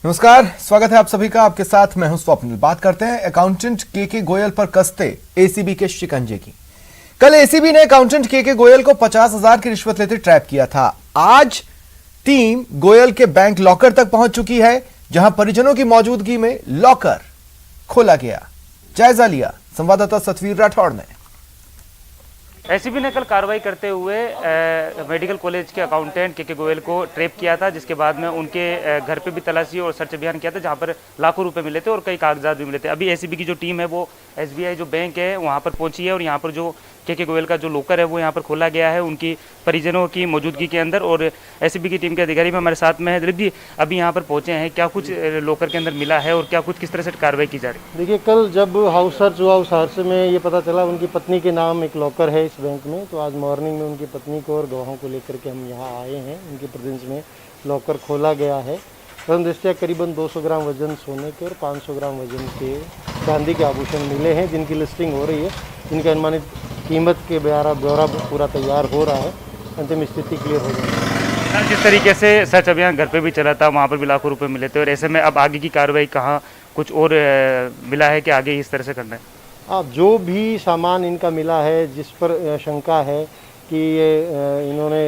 नमस्कार, स्वागत है आप सभी का। आपके साथ मैं हूं स्वप्निल। बात करते हैं अकाउंटेंट के गोयल पर कसते एसीबी के शिकंजे की। कल एसीबी ने अकाउंटेंट के गोयल को 50,000 की रिश्वत लेते ट्रैप किया था। आज टीम गोयल के बैंक लॉकर तक पहुंच चुकी है, जहां परिजनों की मौजूदगी में लॉकर खोला गया। जायजा लिया संवाददाता सतवीर राठौड़ ने। एसीबी ने कल कार्रवाई करते हुए मेडिकल कॉलेज के अकाउंटेंट के गोयल को ट्रैप किया था, जिसके बाद में उनके घर पे भी तलाशी और सर्च अभियान किया था, जहां पर लाखों रुपए मिले थे और कई कागजात भी मिले थे। अभी एसीबी की जो टीम है वो एसबीआई जो बैंक है वहां पर पहुंची है और यहाँ पर जो के गोयल का जो लॉकर है वो यहाँ पर खोला गया है उनकी परिजनों की मौजूदगी के अंदर। और एसीबी की टीम के अधिकारी भी हमारे साथ में है। दिलीप जी, अभी यहाँ पर पहुंचे हैं, क्या कुछ लॉकर के अंदर मिला है और क्या कुछ किस तरह से कार्रवाई की जा रही है? देखिए, कल जब हाउस सर्च हुआ उस सर्च में ये पता चला उनकी पत्नी के नाम एक लॉकर है इस बैंक में। तो आज मॉर्निंग में उनकी पत्नी को और गवाहों को लेकर के हम यहाँ आए हैं। उनकी प्रेजेंस में लॉकर खोला गया है। प्रथम दृष्टया करीबन 200 ग्राम वजन सोने के और 500 ग्राम वजन के चांदी के आभूषण मिले हैं, जिनकी लिस्टिंग हो रही है। जिनकी अनुमानित कीमत के ब्यौरा पूरा तैयार हो रहा है। अंतिम स्थिति क्लियर हो जाएगी। जिस तरीके से सर्च अभियान घर पे भी चला था, वहाँ पर भी लाखों रुपए मिले थे, और ऐसे में अब आगे की कार्रवाई कहाँ कुछ और मिला है कि आगे इस तरह से करना है? आप जो भी सामान इनका मिला है, जिस पर शंका है कि ये इन्होंने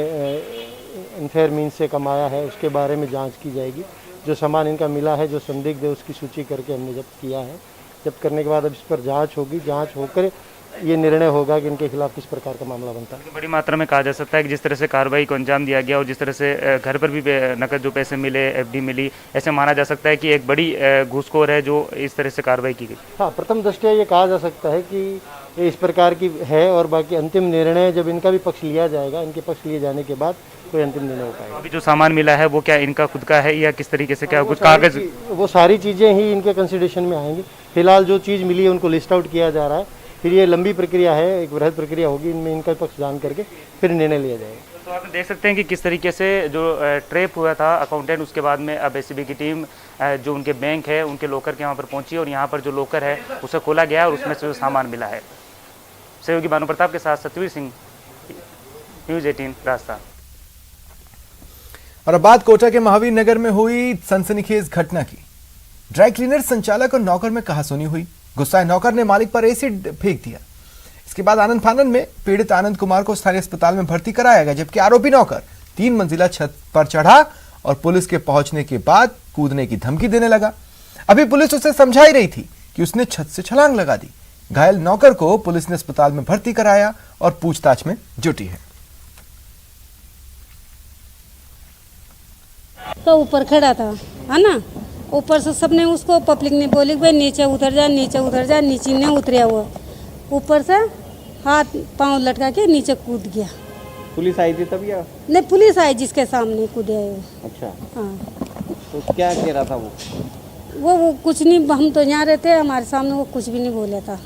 अनफेयर मीन्स से कमाया है, उसके बारे में जांच की जाएगी। जो सामान इनका मिला है, जो संदिग्ध है, उसकी सूची करके हमने जब्त किया है। जब्त करने के बाद अब इस पर जांच होगी। जांच होकर ये निर्णय होगा कि इनके खिलाफ किस प्रकार का मामला बनता है। बड़ी मात्रा में कहा जा सकता है कि जिस तरह से कार्रवाई को अंजाम दिया गया और जिस तरह से घर पर भी नकद जो पैसे मिले, एफडी मिली, ऐसे माना जा सकता है कि एक बड़ी घूसखोर है जो इस तरह से कार्रवाई की गई। हाँ, प्रथम दृष्टया ये कहा जा सकता है कि ये इस प्रकार की है, और बाकी अंतिम निर्णय जब इनका भी पक्ष लिया जाएगा, इनके पक्ष लिए जाने के बाद कोई अंतिम निर्णय हो पाएगा। अभी जो सामान मिला है वो क्या इनका खुद का है या किस तरीके से, क्या कुछ कागज? वो सारी चीज़ें ही इनके कंसिडरेशन में आएंगी। फिलहाल जो चीज़ मिली है उनको लिस्ट आउट किया जा रहा है। फिर ये लंबी प्रक्रिया है, एक वृहद प्रक्रिया होगी। इनमें इनका पक्ष जान करके फिर निर्णय लिया जाएगा। तो आप देख सकते हैं कि किस तरीके से जो ट्रैप हुआ था अकाउंटेंट, उसके बाद में अब एसीबी की टीम जो उनके बैंक है उनके लॉकर के वहाँ पर पहुंची और यहाँ पर जो लॉकर है उसे खोला गया और उसमें से जो सामान मिला है। सहयोगी भानु प्रताप के साथ सतवीर सिंह, न्यूज़ 18 राजस्थान। और अब बात कोटा के महावीर नगर में हुई सनसनीखेज घटना की। ड्राई क्लीनर संचालक और नौकर में कहासुनी हुई। गुस्साए नौकर ने मालिक पर एसिड फेंक दिया। इसके बाद आनंद फानन में पीड़ित आनंद कुमार को स्थानीय अस्पताल में भर्ती कराया गया, जबकि आरोपी नौकर 3 मंजिला छत पर चढ़ा और पुलिस के पहुंचने के बाद कूदने की धमकी देने लगा। अभी पुलिस उसे समझा ही रही थी कि उसने छत से छलांग लगा दी। घायल नौकर को पुलिस ने अस्पताल में भर्ती कराया और पूछताछ में जुटी है। तो ऊपर खड़ा था, है ना, ऊपर से सबने उसको पब्लिक ने बोली भाई नीचे उतर जा, नीचे उतर जा। नीचे ने उतरा हुआ, ऊपर से हाथ पांव लटका के नीचे कूद गया। पुलिस आई थी तब या? नहीं, पुलिस आई जिसके सामने कूदे है वो। अच्छा, हाँ। तो क्या कह रहा था वो कुछ नहीं, हम तो यहाँ रहते हैं, हमारे सामने वो कुछ भी नहीं बोला था।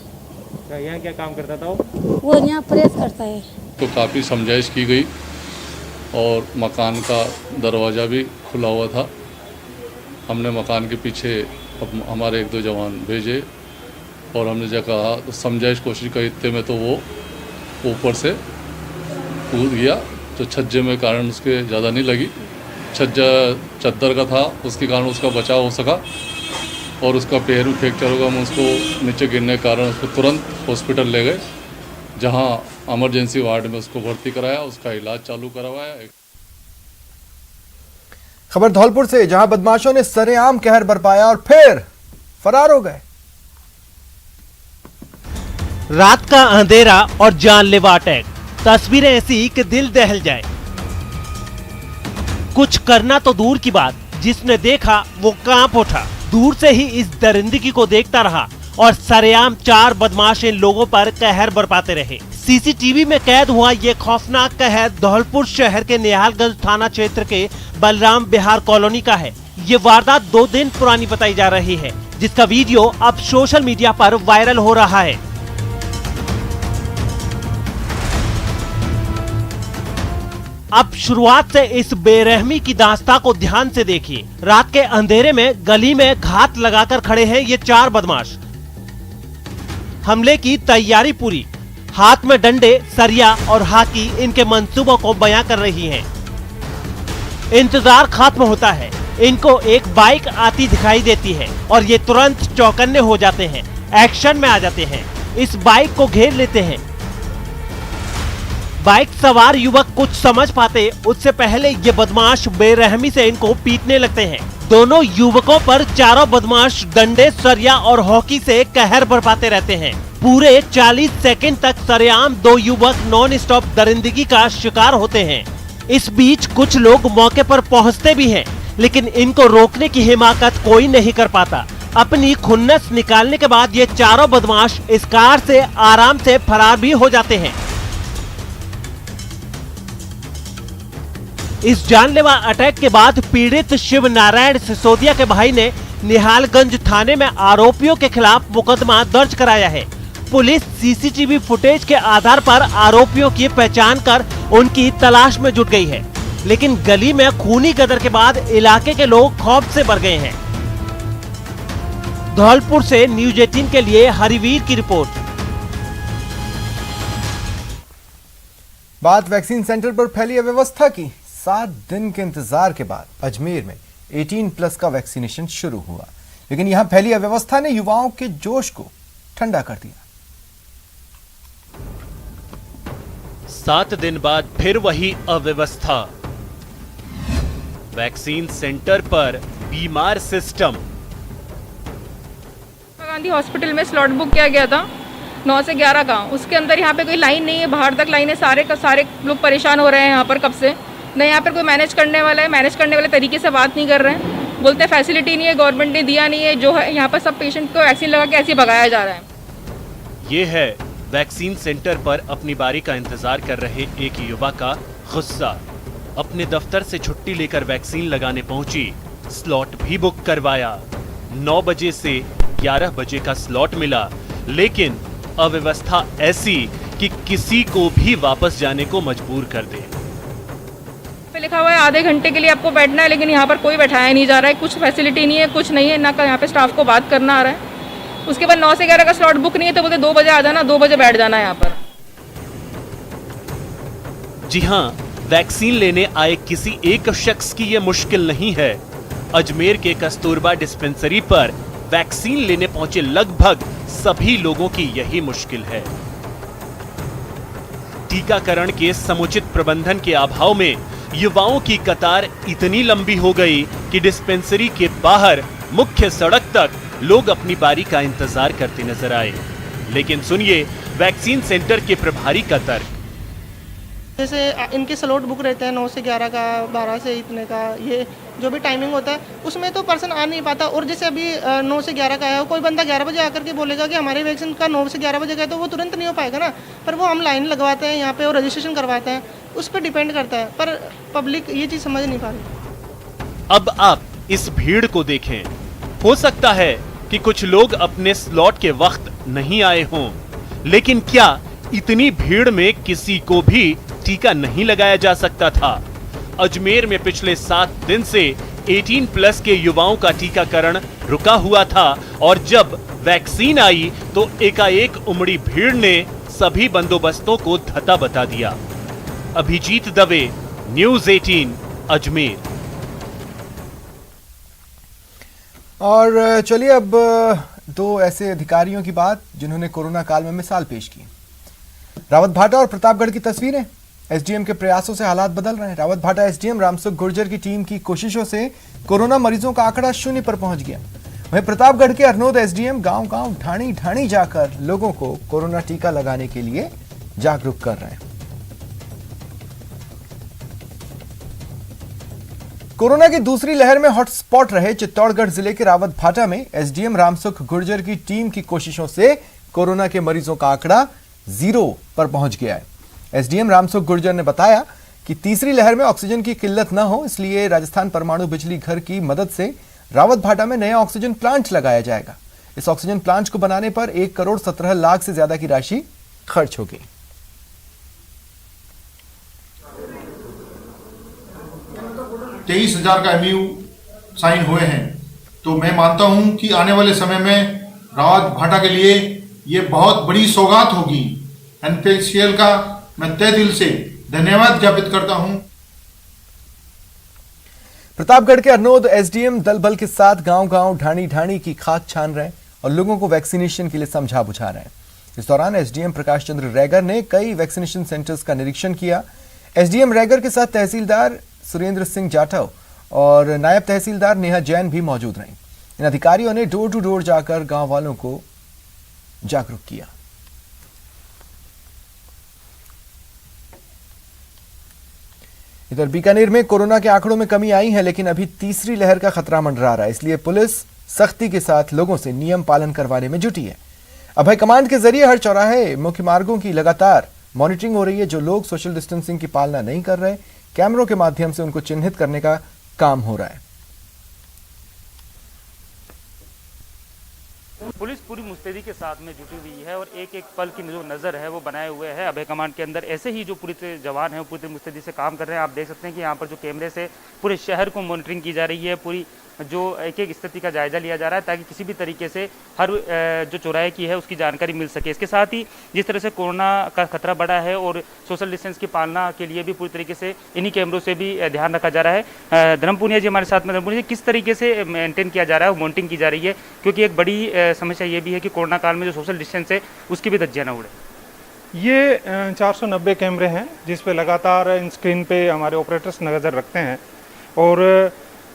यहाँ क्या काम करता था वो यहाँ प्रेस करता है। तो काफ़ी समझाइश की गई और मकान का दरवाज़ा भी खुला हुआ था। हमने मकान के पीछे हमारे 1-2 जवान भेजे और हमने जो कहा तो समझाइश कोशिश करी, इतने में तो वो ऊपर से कूद गया। तो छज्जे में कारण उसके ज़्यादा नहीं लगी, छज्जा चद्दर का था, उसके कारण उसका बचाव हो सका और उसका पैर भी फ्रैक्चर होगा। हम उसको नीचे गिरने के कारण उसको तुरंत हॉस्पिटल ले गए, जहाँ इमरजेंसी वार्ड में उसको भर्ती कराया, उसका इलाज चालू करवाया। खबर धौलपुर से, जहां बदमाशों ने सरेआम कहर बरपाया और फिर फरार हो गए। रात का अंधेरा और जानलेवा अटैक, तस्वीरें ऐसी कि दिल दहल जाए। कुछ करना तो दूर की बात, जिसने देखा वो कांप उठा। दूर से ही इस दरिंदगी को देखता रहा और सरेआम 4 बदमाश इन लोगों पर कहर बरपाते रहे। सीसीटीवी में कैद हुआ ये खौफनाक कहर धौलपुर शहर के निहालगंज थाना क्षेत्र के बलराम बिहार कॉलोनी का है। ये वारदात 2 दिन पुरानी बताई जा रही है, जिसका वीडियो अब सोशल मीडिया पर वायरल हो रहा है। अब शुरुआत से इस बेरहमी की दास्तां को ध्यान से देखिए। रात के अंधेरे में गली में घात लगाकर खड़े हैं ये 4 बदमाश। हमले की तैयारी पूरी, हाथ में डंडे, सरिया और हाथी इनके मंसूबों को बयां कर रही हैं। इंतजार खत्म होता है, इनको एक बाइक आती दिखाई देती है और ये तुरंत चौकन्ने हो जाते हैं, एक्शन में आ जाते हैं, इस बाइक को घेर लेते हैं। बाइक सवार युवक कुछ समझ पाते उससे पहले ये बदमाश बेरहमी से इनको पीटने लगते हैं। दोनों युवकों पर चारों बदमाश डंडे, सरिया और हॉकी से कहर बरपाते रहते हैं। पूरे 40 सेकंड तक सरेआम दो युवक नॉन स्टॉप दरिंदगी का शिकार होते हैं। इस बीच कुछ लोग मौके पर पहुंचते भी हैं, लेकिन इनको रोकने की हिमाकत कोई नहीं कर पाता। अपनी खुन्नस निकालने के बाद ये चारों बदमाश इस कार से आराम से फरार भी हो जाते हैं। इस जानलेवा अटैक के बाद पीड़ित शिव नारायण सिसोदिया के भाई ने निहालगंज थाने में आरोपियों के खिलाफ मुकदमा दर्ज कराया है। पुलिस सीसीटीवी फुटेज के आधार पर आरोपियों की पहचान कर उनकी तलाश में जुट गई है, लेकिन गली में खूनी गदर के बाद इलाके के लोग खौफ से भर गए हैं। धौलपुर से न्यूज 18 के लिए हरिवीर की रिपोर्ट। बात वैक्सीन सेंटर पर फैली अव्यवस्था की। 7 दिन के इंतजार के बाद अजमेर में 18+ का वैक्सीनेशन शुरू हुआ, लेकिन यहां फैली अव्यवस्था ने युवाओं के जोश को ठंडा कर दिया। 7 दिन बाद फिर वही अव्यवस्था। वैक्सीन सेंटर पर बीमार सिस्टम। गांधी हॉस्पिटल में स्लॉट बुक किया गया था 9 से 11 का। उसके अंदर यहाँ पे कोई लाइन नहीं है, बाहर तक लाइन है। सारे लोग परेशान हो रहे हैं यहाँ पर कब से। न यहाँ पर कोई मैनेज करने वाला है, मैनेज करने वाले तरीके से बात नहीं कर रहे हैं। बोलते हैं फैसिलिटी नहीं है, गवर्नमेंट ने दिया नहीं है। जो है यहाँ पर सब पेशेंट को वैक्सीन लगा के ऐसे भगाया जा रहा है। ये है वैक्सीन सेंटर पर अपनी बारी का इंतजार कर रहे एक युवा का गुस्सा। अपने दफ्तर से छुट्टी लेकर वैक्सीन लगाने पहुंची, स्लॉट भी बुक करवाया। 9 बजे से 11 बजे का स्लॉट मिला, लेकिन अव्यवस्था ऐसी कि किसी को भी वापस जाने को मजबूर कर दे। पे लिखा हुआ है आधे घंटे के लिए आपको बैठना है, लेकिन यहाँ पर कोई बैठाया नहीं जा रहा है। कुछ फैसिलिटी नहीं है, कुछ नहीं है, ना यहाँ पे स्टाफ को बात करना आ रहा है। उसके बाद 9 से 11 का स्लॉट बुक नहीं है तो बोलते 2 बजे आ जाना, 2 बजे बैठ जाना यहाँ पर। जी हाँ, वैक्सीन लेने आए किसी एक शख्स की ये मुश्किल नहीं है। अजमेर के कस्तूरबा डिस्पेंसरी पर वैक्सीन लेने पहुंचे लगभग सभी लोगों की यही मुश्किल है। टीकाकरण के समुचित प्रबंधन के अभाव में युवाओं की कतार इतनी लंबी हो गई कि डिस्पेंसरी के बाहर मुख्य सड़क तक लोग अपनी बारी का इंतजार करते नजर आए। लेकिन सुनिए वैक्सीन सेंटर के प्रभारी का तर्क। जैसे इनके स्लॉट बुक रहते हैं 9 से 11 का, 12 से इतने का, ये जो भी टाइमिंग होता है उसमें तो पर्सन आ नहीं पाता। और जैसे अभी 9 से 11 का है, कोई बंदा 11 बजे आकर के बोलेगा कि हमारे वैक्सीन का 9 से 11 बजे का है, तो वो तुरंत नहीं हो पाएगा ना। पर वो हम लाइन लगवाते हैं यहाँ पे और रजिस्ट्रेशन करवाते हैं, उस पर डिपेंड करता है। पर पब्लिक ये चीज़ समझ नहीं पा रही। अब आप इस भीड़ को देखें। हो सकता है कि कुछ लोग अपने स्लॉट के वक्त नहीं आए हों, लेकिन क्या इतनी भीड़ में किसी को भी टीका नहीं लगाया जा सकता था? अजमेर में पिछले 7 दिन से 18+ के युवाओं का टीकाकरण रुका हुआ था और जब वैक्सीन आई तो एकाएक उमड़ी भीड़ ने सभी बंदोबस्तों को धता बता दिया। अभिजीत दवे, न्यूज 18, अजमेर। और चलिए अब 2 ऐसे अधिकारियों की बात जिन्होंने कोरोना काल में मिसाल पेश की। रावतभाटा और प्रतापगढ़ की तस्वीरें। एसडीएम के प्रयासों से हालात बदल रहे हैं। रावतभाटा एसडीएम रामसुख गुर्जर की टीम की कोशिशों से कोरोना मरीजों का आंकड़ा 0 पर पहुंच गया। वहीं प्रतापगढ़ के अरनोद एसडीएम गांव-गांव, ढाणी-ढाणी जाकर लोगों को कोरोना टीका लगाने के लिए जागरूक कर रहे हैं। कोरोना की दूसरी लहर में हॉटस्पॉट रहे चित्तौड़गढ़ जिले के रावतभाटा में एसडीएम रामसुख गुर्जर की टीम की कोशिशों से कोरोना के मरीजों का आंकड़ा 0 पर पहुंच गया है। एसडीएम रामसुख गुर्जर ने बताया कि तीसरी लहर में ऑक्सीजन की किल्लत न हो, इसलिए राजस्थान परमाणु बिजली घर की मदद से रावतभाटा में नया ऑक्सीजन प्लांट लगाया जाएगा। इस ऑक्सीजन प्लांट को बनाने पर 1 करोड़ 17 लाख से ज्यादा की राशि खर्च होगी। $23,000 का एमयू साइन हुए हैं, तो मैं मानता हूं कि आने वाले समय में रावतभाटा के लिए ये बहुत बड़ी सौगात होगी। एनपीसीएल का मैं तहे दिल से धन्यवाद ज्ञापित करता हूं। प्रतापगढ़ के अरनोद एसडीएम दल बल के साथ गांव-गांव ढाणी-ढाणी की खाक छान रहे हैं और लोगों को वैक्सीनेशन के लिए समझा बुझा रहे हैं। इस दौरान एसडीएम प्रकाश चंद्र रैगर ने कई वैक्सीनेशन सेंटर्स का निरीक्षण किया। एसडीएम रैगर के साथ तहसीलदार सुरेंद्र सिंह जाटव और नायब तहसीलदार नेहा जैन भी मौजूद रहीं। इन अधिकारियों ने डोर टू डोर जाकर गांव वालों को जागरूक किया। इधर बीकानेर में कोरोना के आंकड़ों में कमी आई है, लेकिन अभी तीसरी लहर का खतरा मंडरा रहा है, इसलिए पुलिस सख्ती के साथ लोगों से नियम पालन करवाने में जुटी है। अभय कमांड के जरिए हर चौराहे, मुख्य मार्गों की लगातार मॉनिटरिंग हो रही है। जो लोग सोशल डिस्टेंसिंग की पालना नहीं कर रहे, कैमरों के माध्यम से उनको चिन्हित करने का काम हो रहा है। पुलिस पूरी मुस्तैदी के साथ में जुटी हुई है और एक एक पल की जो नज़र है वो बनाए हुए है अभय कमांड के अंदर। ऐसे ही जो पूरे जवान हैं वो पूरी मुस्तैदी से काम कर रहे हैं। आप देख सकते हैं कि यहाँ पर जो कैमरे से पूरे शहर को मॉनिटरिंग की जा रही है, पूरी जो एक एक स्थिति का जायजा लिया जा रहा है ताकि किसी भी तरीके से हर जो चौराहे की है उसकी जानकारी मिल सके। इसके साथ ही जिस तरह से कोरोना का खतरा बढ़ा है और सोशल डिस्टेंस की पालना के लिए भी पूरी तरीके से इन्हीं कैमरों से भी ध्यान रखा जा रहा है। धर्म पुनिया जी हमारे साथ में। धर्म पुनिया जी, किस तरीके से मेंटेन किया जा रहा है, मॉनिटरिंग की जा रही है, क्योंकि एक बड़ी समस्या ये भी है कि कोरोना काल में जो सोशल डिस्टेंस है उसकी भी धज्जियां न उड़े। ये 490 कैमरे हैं जिस पे लगातार इन स्क्रीन पे हमारे ऑपरेटर्स नज़र रखते हैं और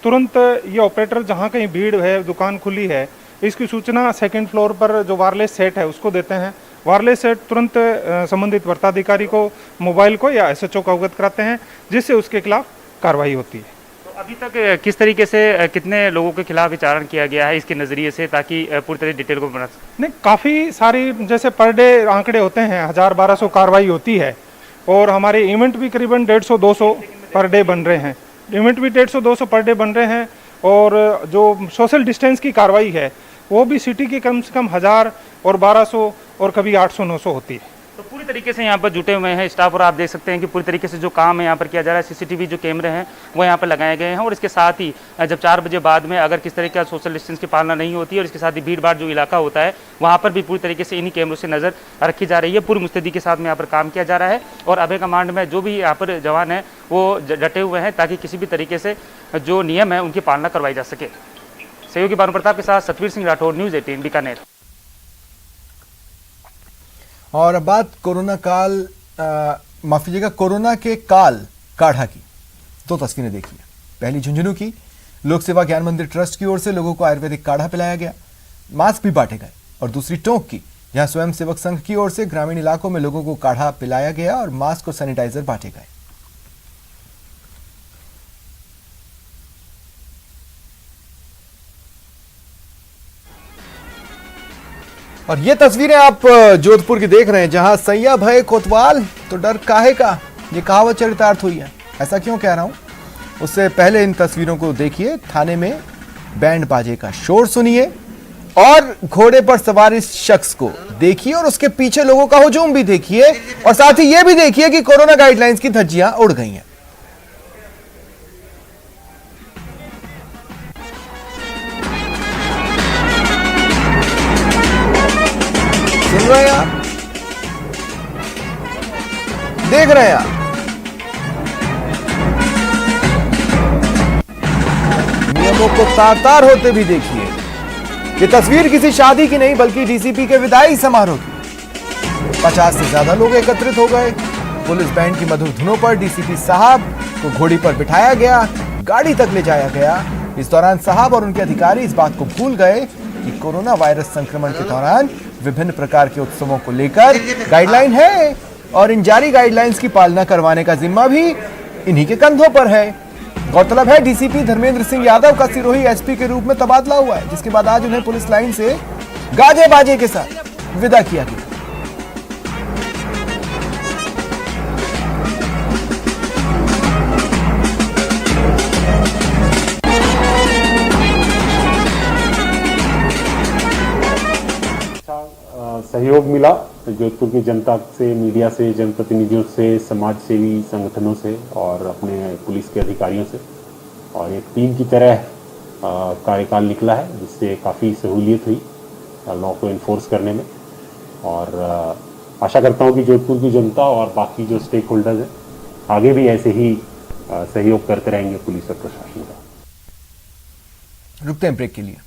तुरंत ये ऑपरेटर जहाँ कहीं भीड़ है, दुकान खुली है, इसकी सूचना सेकंड फ्लोर पर जो वायरलेस सेट है उसको देते हैं। वायरलेस सेट तुरंत संबंधित वर्ताधिकारी को, मोबाइल को या एसएचओ को अवगत कराते हैं, जिससे उसके खिलाफ कार्रवाई होती है। तो अभी तक किस तरीके से कितने लोगों के खिलाफ विचारण किया गया है इसके नज़रिए से, ताकि पूरी तरह डिटेल को बना सके? नहीं, काफ़ी सारी जैसे पर डे आंकड़े होते हैं, 1000-1200 कार्रवाई होती है और हमारे इवेंट भी करीबन 150-200 पर डे बन रहे हैं। इवेंट भी 150-200 पर डे बन रहे हैं और जो सोशल डिस्टेंस की कार्रवाई है वो भी सिटी की कम से कम 1000 और 1200 और कभी 800-900 होती है। तो पूरी तरीके से यहाँ पर जुटे हुए हैं स्टाफ और आप देख सकते हैं कि पूरी तरीके से जो काम है यहाँ पर किया जा रहा है। सीसीटीवी जो कैमरे हैं वो यहाँ पर लगाए गए हैं और इसके साथ ही जब 4 बजे बाद में अगर किस तरीके का सोशल डिस्टेंस की पालना नहीं होती है और इसके साथ ही भीड़ भाड़ जो इलाका होता है वहाँ पर भी पूरी तरीके से इन्हीं कैमरों से नज़र रखी जा रही है। पूरी मुस्तैदी के साथ में यहाँ पर काम किया जा रहा है और अभय कमांड में जो भी यहाँ पर जवान हैं वो डटे हुए हैं ताकि किसी भी तरीके से जो नियम है उनकी पालना करवाई जा सके। सहयोगी भानु प्रताप के साथ सतवीर सिंह राठौर, न्यूज़ 18 बीकानेर। और अब बात कोरोना काल माफ कीजिएगा कोरोना के काल काढ़ा की। 2 तस्वीरें देखिए। पहली झुंझुनू की लोक सेवा ज्ञान मंदिर ट्रस्ट की ओर से लोगों को आयुर्वेदिक काढ़ा पिलाया गया, मास्क भी बांटे गए। और दूसरी टोंक की, जहां स्वयं सेवक संघ की ओर से ग्रामीण इलाकों में लोगों को काढ़ा पिलाया गया और मास्क और सैनिटाइजर बांटे गए। और ये तस्वीरें आप जोधपुर की देख रहे हैं, जहां सैया भय कोतवाल तो डर काहे का, ये कहावत चरितार्थ हुई है। ऐसा क्यों कह रहा हूं, उससे पहले इन तस्वीरों को देखिए। थाने में बैंड बाजे का शोर सुनिए और घोड़े पर सवार इस शख्स को देखिए और उसके पीछे लोगों का हुजूम भी देखिए और साथ ही ये भी देखिए कि कोरोना गाइडलाइंस की धज्जियां उड़ गई हैं। सुन रहे हैं आप, देख रहे हैं आप, नियमों को तार-तार होते भी देखिए। ये तस्वीर किसी शादी की नहीं बल्कि डीसीपी के विदाई समारोह की। 50 से ज्यादा लोग एकत्रित हो गए। पुलिस बैंड की मधुर धुनों पर डीसीपी साहब को घोड़ी पर बिठाया गया, गाड़ी तक ले जाया गया। इस दौरान साहब और उनके अधिकारी इस बात को भूल गए कि कोरोना वायरस संक्रमण के दौरान विभिन्न प्रकार के उत्सवों को लेकर गाइडलाइन है और इन जारी गाइडलाइंस की पालना करवाने का जिम्मा भी इन्हीं के कंधों पर है। गौरतलब है डीसीपी धर्मेंद्र सिंह यादव का सिरोही एसपी के रूप में तबादला हुआ है, जिसके बाद आज उन्हें पुलिस लाइन से गाजे बाजे के साथ विदा किया गया। सहयोग मिला जोधपुर की जनता से, मीडिया से, जनप्रतिनिधियों से, समाज सेवी संगठनों से और अपने पुलिस के अधिकारियों से, और एक टीम की तरह कार्यकाल निकला है जिससे काफ़ी सहूलियत हुई लॉ को इन्फोर्स करने में। और आशा करता हूँ कि जोधपुर की जनता और बाकी जो स्टेक होल्डर्स हैं आगे भी ऐसे ही सहयोग करते रहेंगे पुलिस और प्रशासन का। रुकते हैं ब्रेक के लिए।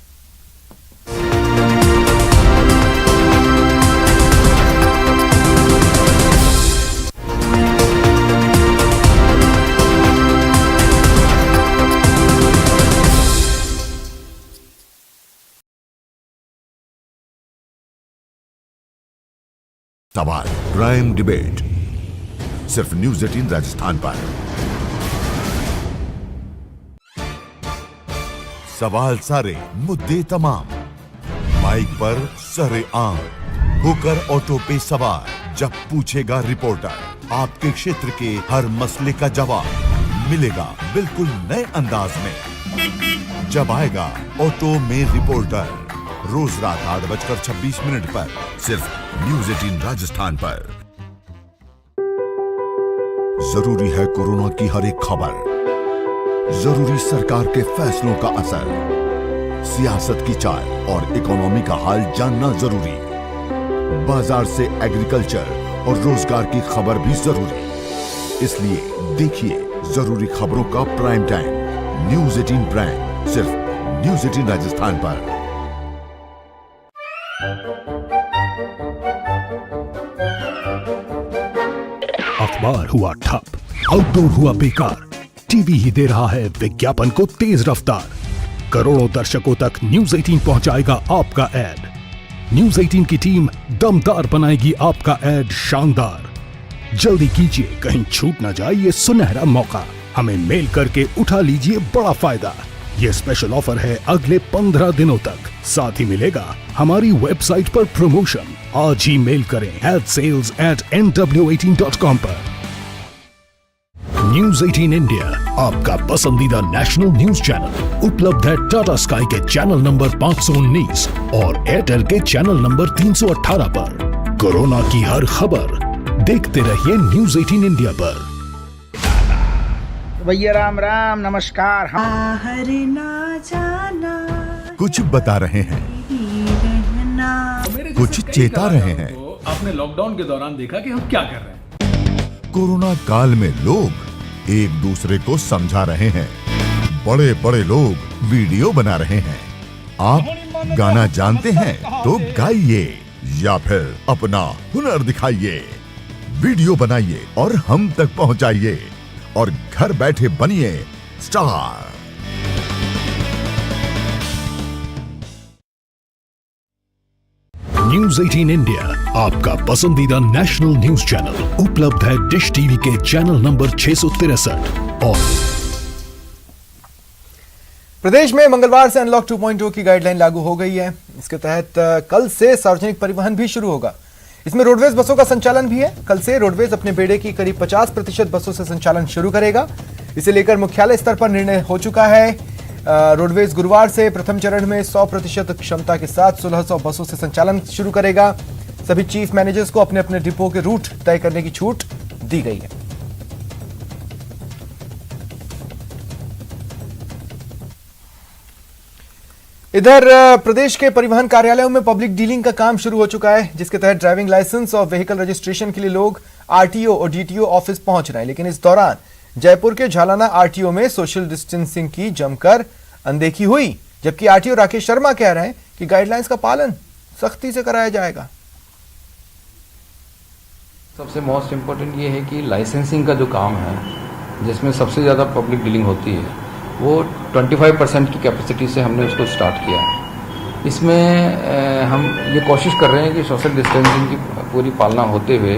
सवाल प्राइम डिबेट सिर्फ न्यूज़ 18 राजस्थान पर। सवाल सारे मुद्दे तमाम, माइक पर सरे आम होकर ऑटो पे सवार। जब पूछेगा रिपोर्टर आपके क्षेत्र के हर मसले का जवाब मिलेगा बिल्कुल नए अंदाज में। जब आएगा ऑटो में रिपोर्टर, रोज रात 8:26 पर सिर्फ न्यूज़ 18 राजस्थान पर। जरूरी है कोरोना की हर एक खबर, जरूरी सरकार के फैसलों का असर, सियासत की चाल और इकोनॉमी का हाल जानना जरूरी, बाजार से एग्रीकल्चर और रोजगार की खबर भी जरूरी। इसलिए देखिए जरूरी खबरों का प्राइम टाइम न्यूज़ 18 प्राइम सिर्फ न्यूज़ 18 राजस्थान पर। अखबार हुआ ठप, आउटडोर हुआ बेकार, टीवी ही दे रहा है विज्ञापन को तेज रफ्तार। करोड़ों दर्शकों तक न्यूज़ 18 पहुंचाएगा आपका ऐड। न्यूज़ 18 की टीम दमदार बनाएगी आपका ऐड शानदार। जल्दी कीजिए, कहीं छूट ना जाए ये सुनहरा मौका। हमें मेल करके उठा लीजिए बड़ा फायदा। ये स्पेशल ऑफर है अगले 15 दिनों तक। साथ ही मिलेगा हमारी वेबसाइट पर प्रमोशन। आज ही मेल करें adsales@nw18.com पर। न्यूज़ 18 इंडिया आपका पसंदीदा नेशनल न्यूज चैनल उपलब्ध है टाटा स्काई के चैनल नंबर 519 और एयरटेल के चैनल नंबर 318 पर। कोरोना की हर खबर देखते रहिए न्यूज़ 18 इंडिया पर। भैया राम राम नमस्कार। ना जाना कुछ बता रहे हैं, कुछ चेता रहे हैं। तो आपने लॉकडाउन के दौरान देखा कि हम क्या कर रहे हैं। कोरोना काल में लोग एक दूसरे को समझा रहे हैं, बड़े बड़े लोग वीडियो बना रहे हैं। आप गाना जानते हैं तो गाइए या फिर अपना हुनर दिखाइए, वीडियो बनाइए और हम तक पहुंचाइए और घर बैठे बनिए स्टार। न्यूज़ 18 इंडिया आपका पसंदीदा नेशनल न्यूज चैनल उपलब्ध है डिश टीवी के चैनल नंबर 663 और प्रदेश में मंगलवार से अनलॉक 2.0 की गाइडलाइन लागू हो गई है। इसके तहत कल से सार्वजनिक परिवहन भी शुरू होगा। इसमें रोडवेज बसों का संचालन भी है। कल से रोडवेज अपने बेड़े की करीब 50% बसों से संचालन शुरू करेगा। इसे लेकर मुख्यालय स्तर पर निर्णय हो चुका है। रोडवेज गुरुवार से प्रथम चरण में 100% क्षमता के साथ 1600 बसों से संचालन शुरू करेगा। सभी चीफ मैनेजर्स को अपने अपने डिपो के रूट तय करने की छूट दी गई है। इधर प्रदेश के परिवहन कार्यालयों में पब्लिक डीलिंग का काम शुरू हो चुका है, जिसके तहत ड्राइविंग लाइसेंस और व्हीकल रजिस्ट्रेशन के लिए लोग आरटीओ और डीटीओ ऑफिस पहुंच रहे हैं। लेकिन इस दौरान जयपुर के झालाना आरटीओ में सोशल डिस्टेंसिंग की जमकर अनदेखी हुई, जबकि आरटीओ राकेश शर्मा कह रहे हैं कि गाइडलाइंस का पालन सख्ती से कराया जाएगा। सबसे मोस्ट इम्पोर्टेंट ये है कि लाइसेंसिंग का जो काम है, जिसमें सबसे ज़्यादा पब्लिक डीलिंग होती है, वो 25% की कैपेसिटी से हमने उसको स्टार्ट किया है। इसमें हम ये कोशिश कर रहे हैं कि सोशल डिस्टेंसिंग की पूरी पालना होते हुए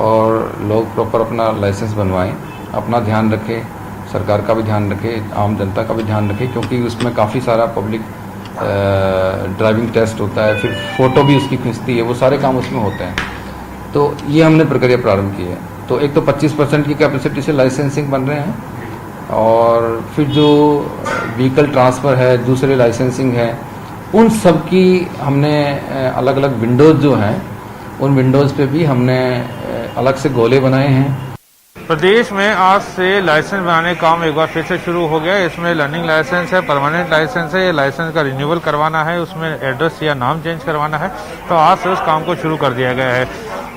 और लोग प्रॉपर अपना लाइसेंस बनवाएं, अपना ध्यान रखें, सरकार का भी ध्यान रखें, आम जनता का भी ध्यान रखें, क्योंकि उसमें काफ़ी सारा पब्लिक ड्राइविंग टेस्ट होता है, फिर फ़ोटो भी उसकी खींचती है, वो सारे काम उसमें होते हैं। तो ये हमने प्रक्रिया प्रारंभ की है। तो एक तो 25% की कैपेसिटी से लाइसेंसिंग बन रहे हैं, और फिर जो व्हीकल ट्रांसफ़र है, दूसरे लाइसेंसिंग है, उन सब की हमने अलग अलग विंडोज़ जो हैं, उन विंडोज़ पे भी हमने अलग से गोले बनाए हैं। प्रदेश में आज से लाइसेंस बनाने का काम एक बार फिर से शुरू हो गया। इसमें लर्निंग लाइसेंस है, परमानेंट लाइसेंस है, ये लाइसेंस का रिन्यूअल करवाना है, उसमें एड्रेस या नाम चेंज करवाना है, तो आज से उस काम को शुरू कर दिया गया है।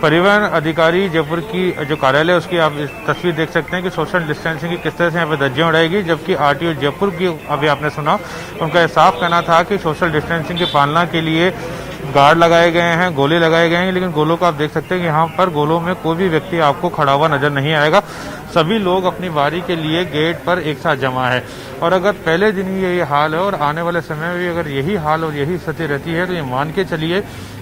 परिवहन अधिकारी जयपुर की जो कार्यालय है उसकी आप इस तस्वीर देख सकते हैं कि सोशल डिस्टेंसिंग की किस तरह से यहाँ पे धज्जियां उड़ाएगी, जबकि आरटीओ जयपुर की अभी आपने सुना उनका साफ कहना था कि सोशल डिस्टेंसिंग की पालना के लिए गार्ड लगाए गए हैं, गोले लगाए गए हैं, लेकिन गोलों को आप देख सकते हैं कि यहाँ पर गोलों में कोई भी व्यक्ति आपको खड़ा हुआ नजर नहीं आएगा। सभी लोग अपनी बारी के लिए गेट पर एक साथ जमा है और अगर पहले दिन ही ये हाल है और आने वाले समय में भी अगर यही हाल और यही स्थिति रहती है तो ये मान के चलिए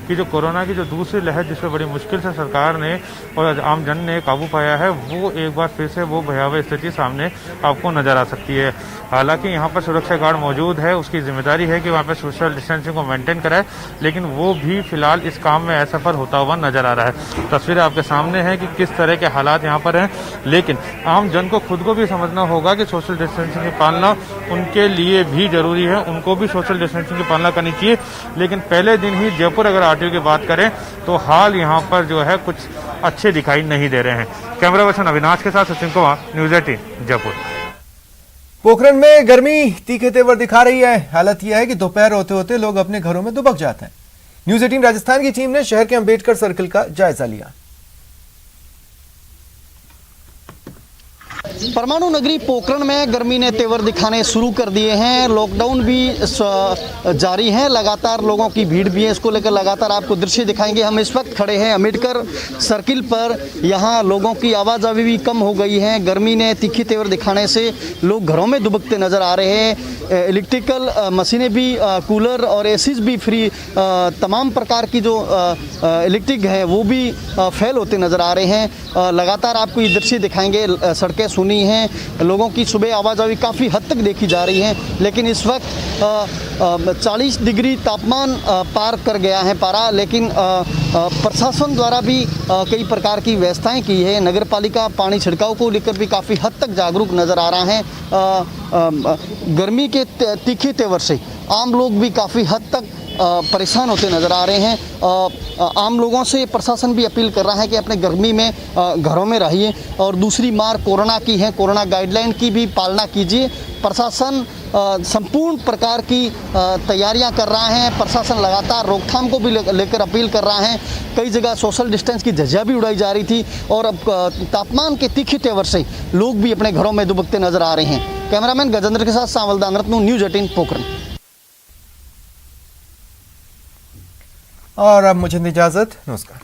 कि जो कोरोना की जो दूसरी लहर जिस पर बड़ी मुश्किल से सरकार ने और आम जन ने काबू पाया है वो एक बार फिर से वो भयावह स्थिति सामने आपको नजर आ सकती है। हालांकि यहाँ पर सुरक्षा गार्ड मौजूद है, उसकी जिम्मेदारी है कि वहाँ पर सोशल डिस्टेंसिंग को मेंटेन कराए, लेकिन वो भी फिलहाल इस काम में असफल होता हुआ नजर आ रहा है। तस्वीर आपके सामने है कि किस तरह के हालात यहाँ पर हैं, लेकिन आम जन को खुद को भी समझना होगा कि सोशल डिस्टेंसिंग की पालना उनके लिए भी जरूरी है, उनको भी सोशल डिस्टेंसिंग की पालना करनी चाहिए। लेकिन पहले दिन ही जयपुर अगर आरटीओ की बात करें तो हाल यहाँ पर जो है कुछ अच्छे दिखाई नहीं दे रहे हैं। कैमरा पर्सन अविनाश के साथ सचिन कुमार, न्यूज़ 18 जयपुर। पोखरण में गर्मी तीखे तेवर दिखा रही है। हालत यह है कि दोपहर होते होते लोग अपने घरों में दुबक जाते हैं। न्यूज़ 18 राजस्थान की टीम ने शहर के अंबेडकर सर्कल का जायजा लिया। परमाणु नगरी पोखरण में गर्मी ने तेवर दिखाने शुरू कर दिए हैं। लॉकडाउन भी जारी है, लगातार लोगों की भीड़ भी है, इसको लेकर लगातार आपको दृश्य दिखाएंगे। हम इस वक्त खड़े हैं अम्बेडकर सर्किल पर, यहाँ लोगों की आवाजाही भी कम हो गई है। गर्मी ने तीखी तेवर दिखाने से लोग घरों में दुबकते नजर आ रहे हैं। इलेक्ट्रिकल मशीनें भी, कूलर और एसीज भी फ्री, तमाम प्रकार की जो इलेक्ट्रिक है वो भी फेल होते नजर आ रहे हैं। लगातार आपको ये दृश्य दिखाएंगे। सड़कें सुनी हैं, लोगों की सुबह आवाजाही काफ़ी हद तक देखी जा रही है, लेकिन इस वक्त 40 डिग्री तापमान पार कर गया है पारा। लेकिन प्रशासन द्वारा भी कई प्रकार की व्यवस्थाएं की है। नगर पालिका पानी छिड़काव को लेकर भी काफ़ी हद तक जागरूक नज़र आ रहा है। गर्मी के तीखे तेवर से आम लोग भी काफ़ी हद तक परेशान होते नज़र आ रहे हैं। आम लोगों से प्रशासन भी अपील कर रहा है कि अपने गर्मी में घरों में रहिए और दूसरी मार कोरोना की है, कोरोना गाइडलाइन की भी पालना कीजिए। प्रशासन संपूर्ण प्रकार की तैयारियां कर रहा है। प्रशासन लगातार रोकथाम को भी लेकर अपील कर रहा है। कई जगह सोशल डिस्टेंस की धज्जियां भी उड़ाई जा रही थी और अब तापमान के तीखे तेवर से लोग भी अपने घरों में दुबकते नजर आ रहे हैं। कैमरामैन गजेंद्र के साथ सांवल दानरत्न, न्यूज़ 18 पोखरण। और अब मुझे इजाजत, नमस्कार।